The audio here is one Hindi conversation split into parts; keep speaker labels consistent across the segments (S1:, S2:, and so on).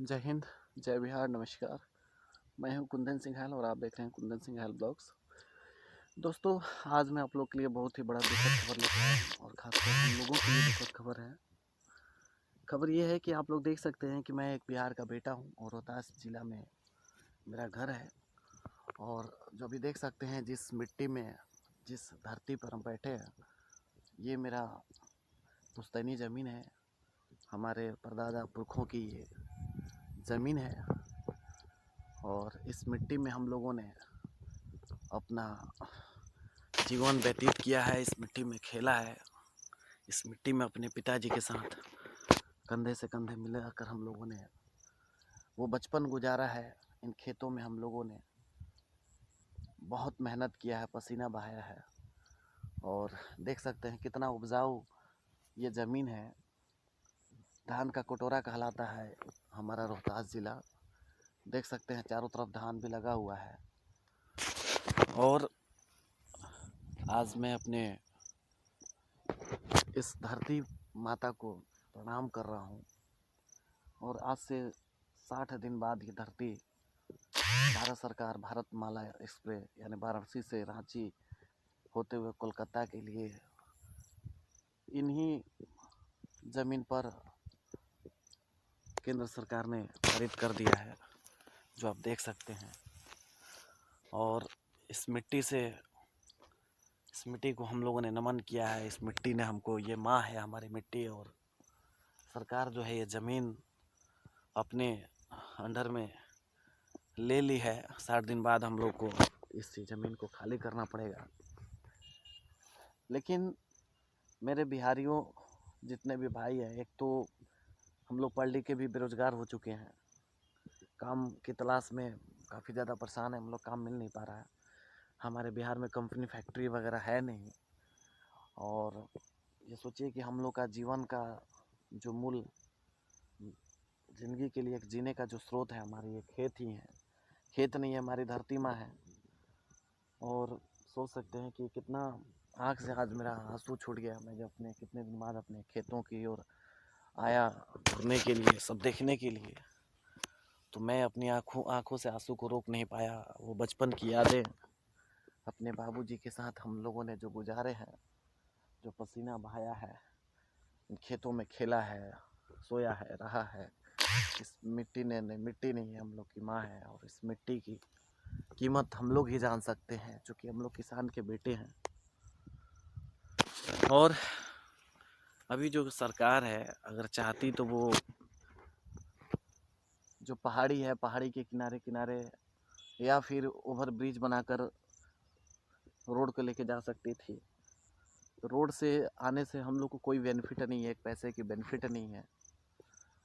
S1: जय हिंद, जय बिहार, नमस्कार। मैं हूं कुंदन सिंघाल और आप देख रहे हैं कुंदन सिंघाल ब्लॉग्स। दोस्तों, आज मैं आप लोग के लिए बहुत ही बड़ा दुखद खबर लेकर आया हूं और खासकर हम लोगों के लिए दुखद खबर है। खबर ये है कि आप लोग देख सकते हैं कि मैं एक बिहार का बेटा हूं और रोहतास जिला में मेरा घर है। और जो भी देख सकते हैं, जिस मिट्टी में, जिस धरती पर हम बैठे हैं, ये मेरा पुश्तैनी ज़मीन है। हमारे परदादा पुरखों की ये ज़मीन है और इस मिट्टी में हम लोगों ने अपना जीवन व्यतीत किया है, इस मिट्टी में खेला है, इस मिट्टी में अपने पिताजी के साथ कंधे से कंधे मिलाकर हम लोगों ने वो बचपन गुजारा है। इन खेतों में हम लोगों ने बहुत मेहनत किया है, पसीना बहाया है और देख सकते हैं कितना उपजाऊ ये ज़मीन है। धान का कटोरा कहलाता है हमारा रोहतास ज़िला। देख सकते हैं चारों तरफ धान भी लगा हुआ है। और आज मैं अपने इस धरती माता को प्रणाम कर रहा हूँ। और आज से 60 दिन बाद ये धरती भारत सरकार भारत माला एक्सप्रेस यानी वाराणसी से रांची होते हुए कोलकाता के लिए इन्हीं ज़मीन पर केंद्र सरकार ने खरीद कर दिया है, जो आप देख सकते हैं। और इस मिट्टी को हम लोगों ने नमन किया है। इस मिट्टी ने हमको, ये माँ है हमारी मिट्टी, और सरकार जो है ये ज़मीन अपने अंडर में ले ली है। 60 दिन बाद हम लोग को इस ज़मीन को खाली करना पड़ेगा। लेकिन मेरे बिहारियों जितने भी भाई हैं, एक तो हम लोग पढ़ लिख के भी बेरोज़गार हो चुके हैं, काम की तलाश में काफ़ी ज़्यादा परेशान है। हम लोग, काम मिल नहीं पा रहा है। हमारे बिहार में कंपनी फैक्ट्री वगैरह है नहीं। और ये सोचिए कि हम लोग का जीवन का जो मूल ज़िंदगी के लिए एक जीने का जो स्रोत है हमारे, ये खेत ही है। खेत नहीं है, हमारी धरती माँ है। और सोच सकते हैं कि कितना आँख से आज मेरा आंसू छूट गया। मैं जब अपने कितने दिन बाद अपने खेतों की ओर आया घूमने के लिए, सब देखने के लिए, तो मैं अपनी आँखों से आंसू को रोक नहीं पाया। वो बचपन की यादें अपने बाबूजी के साथ हम लोगों ने जो गुजारे हैं, जो पसीना बहाया है, इन खेतों में खेला है, सोया है, रहा है। इस मिट्टी नहीं है, हम लोग की माँ है। और इस मिट्टी की कीमत हम लोग ही जान सकते हैं, चूँकि हम लोग किसान के बेटे हैं। और अभी जो सरकार है, अगर चाहती तो वो जो पहाड़ी है, पहाड़ी के किनारे किनारे या फिर ओवर ब्रिज बनाकर रोड को लेके जा सकती थी। तो रोड से आने से हम लोग को कोई बेनिफिट नहीं है, एक पैसे की बेनिफिट नहीं है,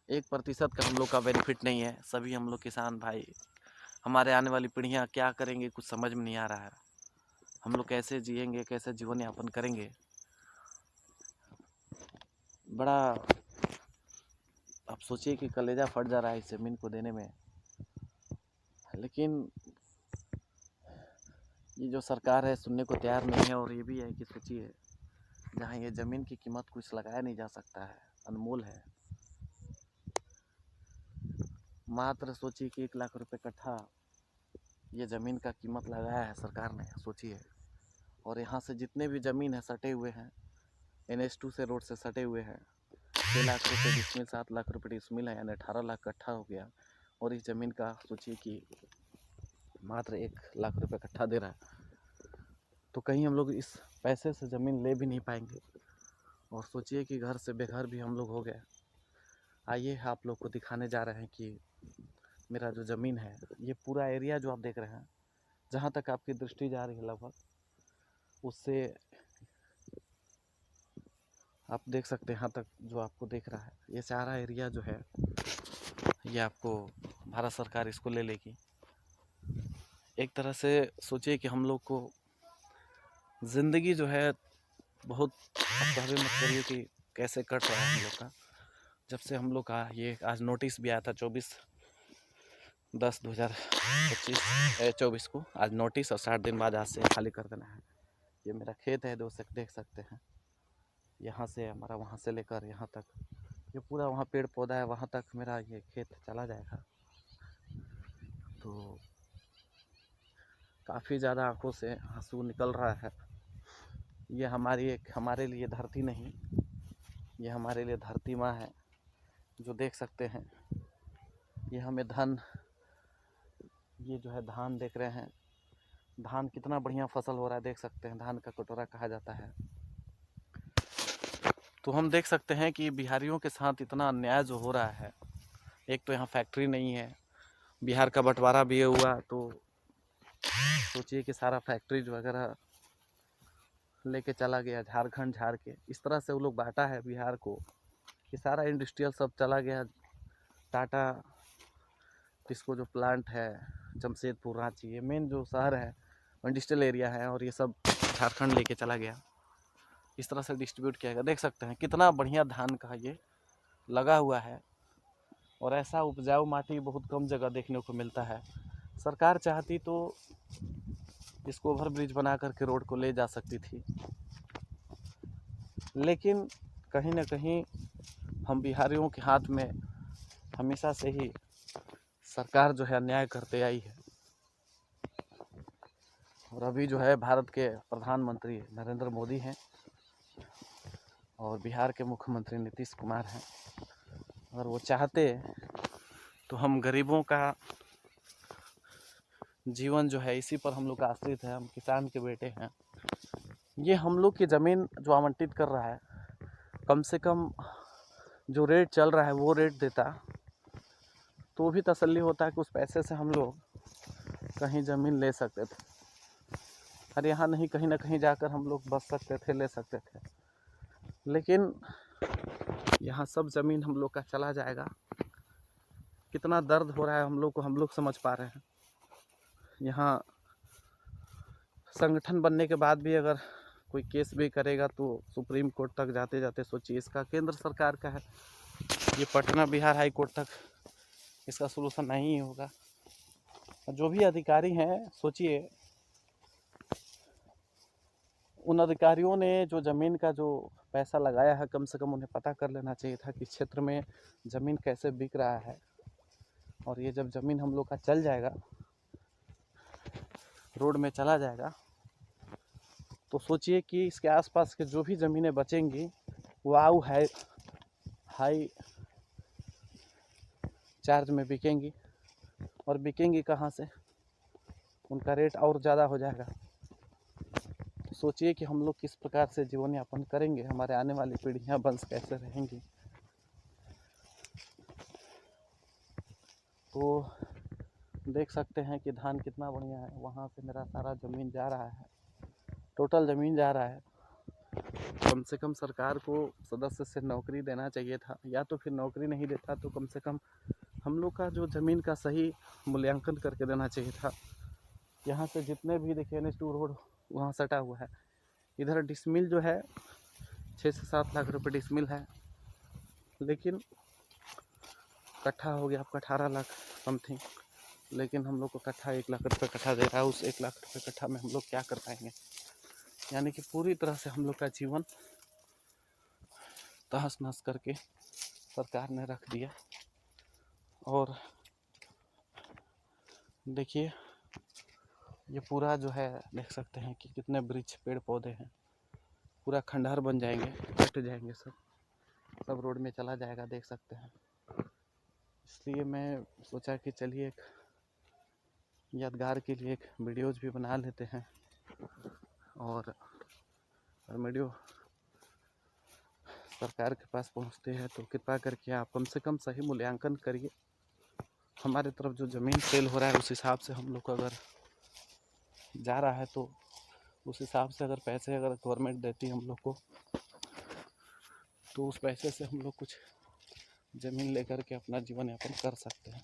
S1: 1% का हम लोग का बेनिफिट नहीं है। सभी हम लोग किसान भाई, हमारे आने वाली पीढ़ियाँ क्या करेंगे कुछ समझ में नहीं आ रहा है। हम लोग कैसे जिएंगे, कैसे जीवन यापन करेंगे। बड़ा आप सोचिए कि कलेजा फट जा रहा है इस ज़मीन को देने में। लेकिन ये जो सरकार है सुनने को तैयार नहीं है। और ये भी है कि सोचिए, जहाँ ये ज़मीन की कीमत कुछ लगाया नहीं जा सकता है, अनमोल है। मात्र सोचिए कि 1 लाख रुपए कट्ठा ये ज़मीन का कीमत लगाया है सरकार ने, सोचिए। और यहाँ से जितने भी ज़मीन है सटे हुए हैं, NH2 से, रोड से सटे हुए हैं, 6 लाख रुपये डिसमिल, 7 लाख रुपये डिसमिल है, यानी 18 लाख कट्ठा हो गया। और इस ज़मीन का सोचिए कि मात्र 1 लाख रुपये कट्ठा दे रहा है। तो कहीं हम लोग इस पैसे से ज़मीन ले भी नहीं पाएंगे। और सोचिए कि घर से बेघर भी हम लोग हो गए। आइए आप लोग को दिखाने जा रहे हैं कि मेरा जो ज़मीन है, ये पूरा एरिया जो आप देख रहे हैं, जहाँ तक आपकी दृष्टि जा रही है लगभग, उससे आप देख सकते हैं यहाँ तक जो आपको दिख रहा है, ये सारा एरिया जो है, ये आपको भारत सरकार इसको ले लेगी। एक तरह से सोचिए कि हम लोग को ज़िंदगी जो है बहुत, आप कहबे मत करिए कि कैसे कट रहा है हम लोग का। जब से हम लोग का ये आज नोटिस भी आया था 24/10/2024 को, आज नोटिस, और 60 दिन बाद आज से खाली कर देना है। ये मेरा खेत है, दोस्त देख सकते हैं। यहाँ से हमारा, वहाँ से लेकर यहाँ तक ये पूरा वहाँ पेड़ पौधा है, वहाँ तक मेरा ये खेत चला जाएगा। तो काफ़ी ज़्यादा आंखों से आंसू निकल रहा है। ये हमारे लिए धरती नहीं, ये हमारे लिए धरती माँ है, जो देख सकते हैं। ये हमें ये जो है धान देख रहे हैं, धान कितना बढ़िया फसल हो रहा है, देख सकते हैं। धान का कटोरा कहा जाता है। तो हम देख सकते हैं कि बिहारियों के साथ इतना अन्याय जो हो रहा है। एक तो यहाँ फैक्ट्री नहीं है, बिहार का बंटवारा भी हुआ तो सोचिए कि सारा फैक्ट्रीज वगैरह लेके चला गया झारखंड झाड़ के। इस तरह से वो लोग बांटा है बिहार को कि सारा इंडस्ट्रियल सब चला गया। टाटा इसको जो प्लांट है जमशेदपुर, रांची, ये मेन जो शहर है इंडस्ट्रियल एरिया है, और ये सब झारखंड लेके चला गया। इस तरह से डिस्ट्रीब्यूट किया गया। देख सकते हैं कितना बढ़िया धान का ये लगा हुआ है, और ऐसा उपजाऊ माटी बहुत कम जगह देखने को मिलता है। सरकार चाहती तो इसको ओवर ब्रिज बना करके रोड को ले जा सकती थी, लेकिन कहीं ना कहीं हम बिहारियों के हाथ में हमेशा से ही सरकार जो है अन्याय करते आई है। और अभी जो है भारत के प्रधानमंत्री नरेंद्र मोदी हैं और बिहार के मुख्यमंत्री नीतीश कुमार हैं। अगर वो चाहते तो हम गरीबों का जीवन जो है इसी पर हम लोग का आश्रित है। हम किसान के बेटे हैं। ये हम लोग की ज़मीन जो आवंटित कर रहा है, कम से कम जो रेट चल रहा है वो रेट देता तो भी तसल्ली होता है कि उस पैसे से हम लोग कहीं ज़मीन ले सकते थे। और यहाँ नहीं, कहीं ना कहीं जाकर हम लोग बस सकते थे, ले सकते थे। लेकिन यहाँ सब ज़मीन हम लोग का चला जाएगा। कितना दर्द हो रहा है हम लोग को, हम लोग समझ पा रहे हैं। यहाँ संगठन बनने के बाद भी अगर कोई केस भी करेगा तो सुप्रीम कोर्ट तक जाते जाते सोचिए, इसका केंद्र सरकार का है, ये पटना बिहार हाई कोर्ट तक इसका सलूशन नहीं होगा। जो भी अधिकारी हैं, सोचिए उन अधिकारियों ने जो ज़मीन का जो पैसा लगाया है, कम से कम उन्हें पता कर लेना चाहिए था कि क्षेत्र में ज़मीन कैसे बिक रहा है। और ये जब ज़मीन हम लोग का चल जाएगा, रोड में चला जाएगा, तो सोचिए कि इसके आसपास के जो भी ज़मीनें बचेंगी वो हाई चार्ज में बिकेंगी। और बिकेंगी कहाँ से? उनका रेट और ज़्यादा हो जाएगा। तो सोचिए कि हम लोग किस प्रकार से जीवन यापन करेंगे, हमारे आने वाली पीढ़ियाँ वंश कैसे रहेंगी। तो देख सकते हैं कि धान कितना बढ़िया है। वहाँ से मेरा सारा ज़मीन जा रहा है, टोटल ज़मीन जा रहा है। कम से कम सरकार को सदस्य से नौकरी देना चाहिए था, या तो फिर नौकरी नहीं देता तो कम से कम हम लोग का जो ज़मीन का सही मूल्यांकन करके देना चाहिए था। यहाँ से जितने भी देखिए NH2 रोड वहाँ सटा हुआ है। इधर डिसमिल जो है 6 से 7 लाख रुपए डिसमिल है, लेकिन कट्ठा हो गया आपका 18 लाख समथिंग। लेकिन हम लोग को कट्ठा 1 लाख रुपये कट्ठा दे रहा है। उस 1 लाख रुपये कट्ठा में हम लोग क्या कर पाएंगे? यानी कि पूरी तरह से हम लोग का जीवन तहस नहस करके सरकार ने रख दिया। और देखिए ये पूरा जो है देख सकते हैं कि कितने वृक्ष पेड़ पौधे हैं, पूरा खंडहर बन जाएंगे, कट जाएंगे, सब रोड में चला जाएगा, देख सकते हैं। इसलिए मैं सोचा कि चलिए एक यादगार के लिए एक वीडियोज़ भी बना लेते हैं। और वीडियो सरकार के पास पहुंचते हैं तो कृपया करके आप कम से कम सही मूल्यांकन करिए। हमारे तरफ जो ज़मीन सेल हो रहा है उस हिसाब से हम लोग को अगर जा रहा है तो उस हिसाब से अगर पैसे अगर गवर्नमेंट देती है हम लोग को, तो उस पैसे से हम लोग कुछ ज़मीन लेकर के अपना जीवन यापन कर सकते हैं।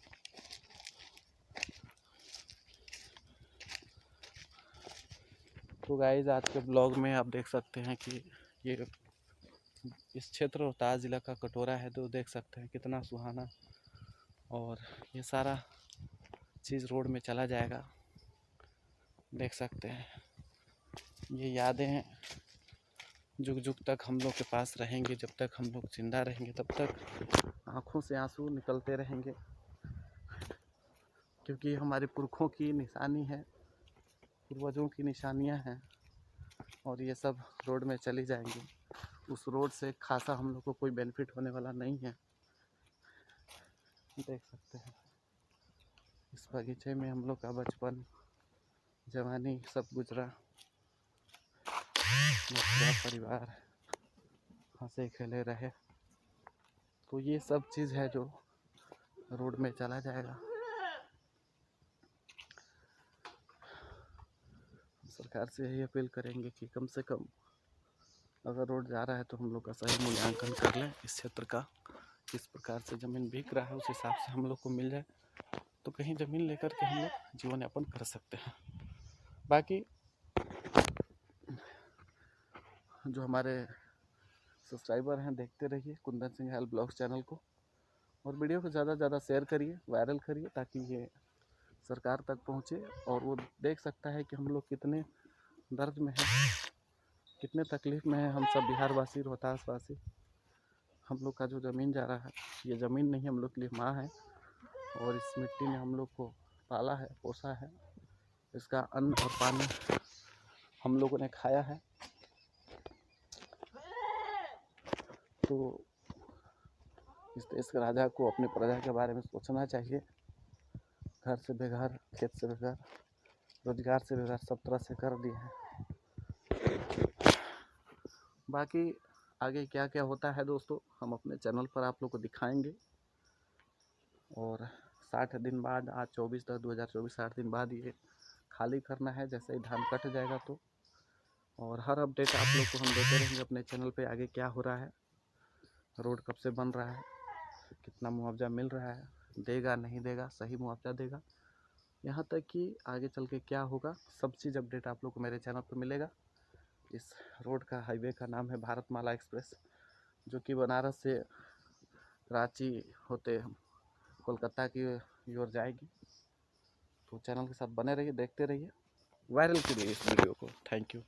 S1: तो गाइस आज के ब्लॉग में आप देख सकते हैं कि ये इस क्षेत्र रोहतास ज़िला का कटोरा है, तो देख सकते हैं कितना सुहाना। और ये सारा चीज़ रोड में चला जाएगा, देख सकते हैं। ये यादें जुग जुग तक हम लोग के पास रहेंगे। जब तक हम लोग जिंदा रहेंगे तब तक आँखों से आंसू निकलते रहेंगे, क्योंकि हमारे पुरखों की निशानी है, पूर्वजों की निशानियां हैं, और ये सब रोड में चली जाएंगी। उस रोड से खासा हम लोग को कोई बेनिफिट होने वाला नहीं है। देख सकते हैं इस बगीचे में हम लोग का बचपन, जवानी सब गुजरा, पूरा परिवार हंसे खेले रहे। तो ये सब चीज़ है जो रोड में चला जाएगा। सरकार से यही अपील करेंगे कि कम से कम अगर रोड जा रहा है तो हम लोग का सही मूल्यांकन कर लें इस क्षेत्र का, किस प्रकार से ज़मीन बिक रहा है उस हिसाब से हम लोग को मिल जाए, तो कहीं ज़मीन लेकर के हम लोग जीवन यापन कर सकते हैं। बाकी जो हमारे सब्सक्राइबर हैं, देखते रहिए Kundan Singh health blogs channel को, और वीडियो को ज़्यादा से ज़्यादा शेयर करिए, वायरल करिए, ताकि ये सरकार तक पहुँचे और वो देख सकता है कि हम लोग कितने दर्द में हैं, कितने तकलीफ़ में हैं हम सब बिहारवासी, रोहतासवासी। हम लोग का जो ज़मीन जा रहा है, ये ज़मीन नहीं हम लोग के लिए माँ है, और इस मिट्टी ने हम लोग को पाला है, पोसा है। इसका अन्न और पानी हम लोगों ने खाया है। तो इस देश के राजा को अपने प्रजा के बारे में सोचना चाहिए। घर से बेघर, खेत से बेघर, रोजगार से बेघर, सब तरह से कर दिए हैं। बाकी आगे क्या क्या होता है दोस्तों, हम अपने चैनल पर आप लोग को दिखाएंगे। और 60 दिन बाद, आज 24/10/2024, 60 दिन बाद ये खाली करना है, जैसे ही धान कट जाएगा तो। और हर अपडेट आप लोग को हम देते रहेंगे अपने चैनल पे, आगे क्या हो रहा है, रोड कब से बन रहा है, कितना मुआवजा मिल रहा है, देगा नहीं देगा, सही मुआवजा देगा, यहाँ तक कि आगे चल के क्या होगा, सब चीज़ अपडेट आप लोग को मेरे चैनल पर मिलेगा। इस रोड का, हाईवे का नाम है भारतमाला एक्सप्रेस, जो कि बनारस से रांची होते कोलकाता की ओर जाएगी। तो चैनल के साथ बने रहिए, देखते रहिए, वायरल कीजिए इस वीडियो को। Thank you.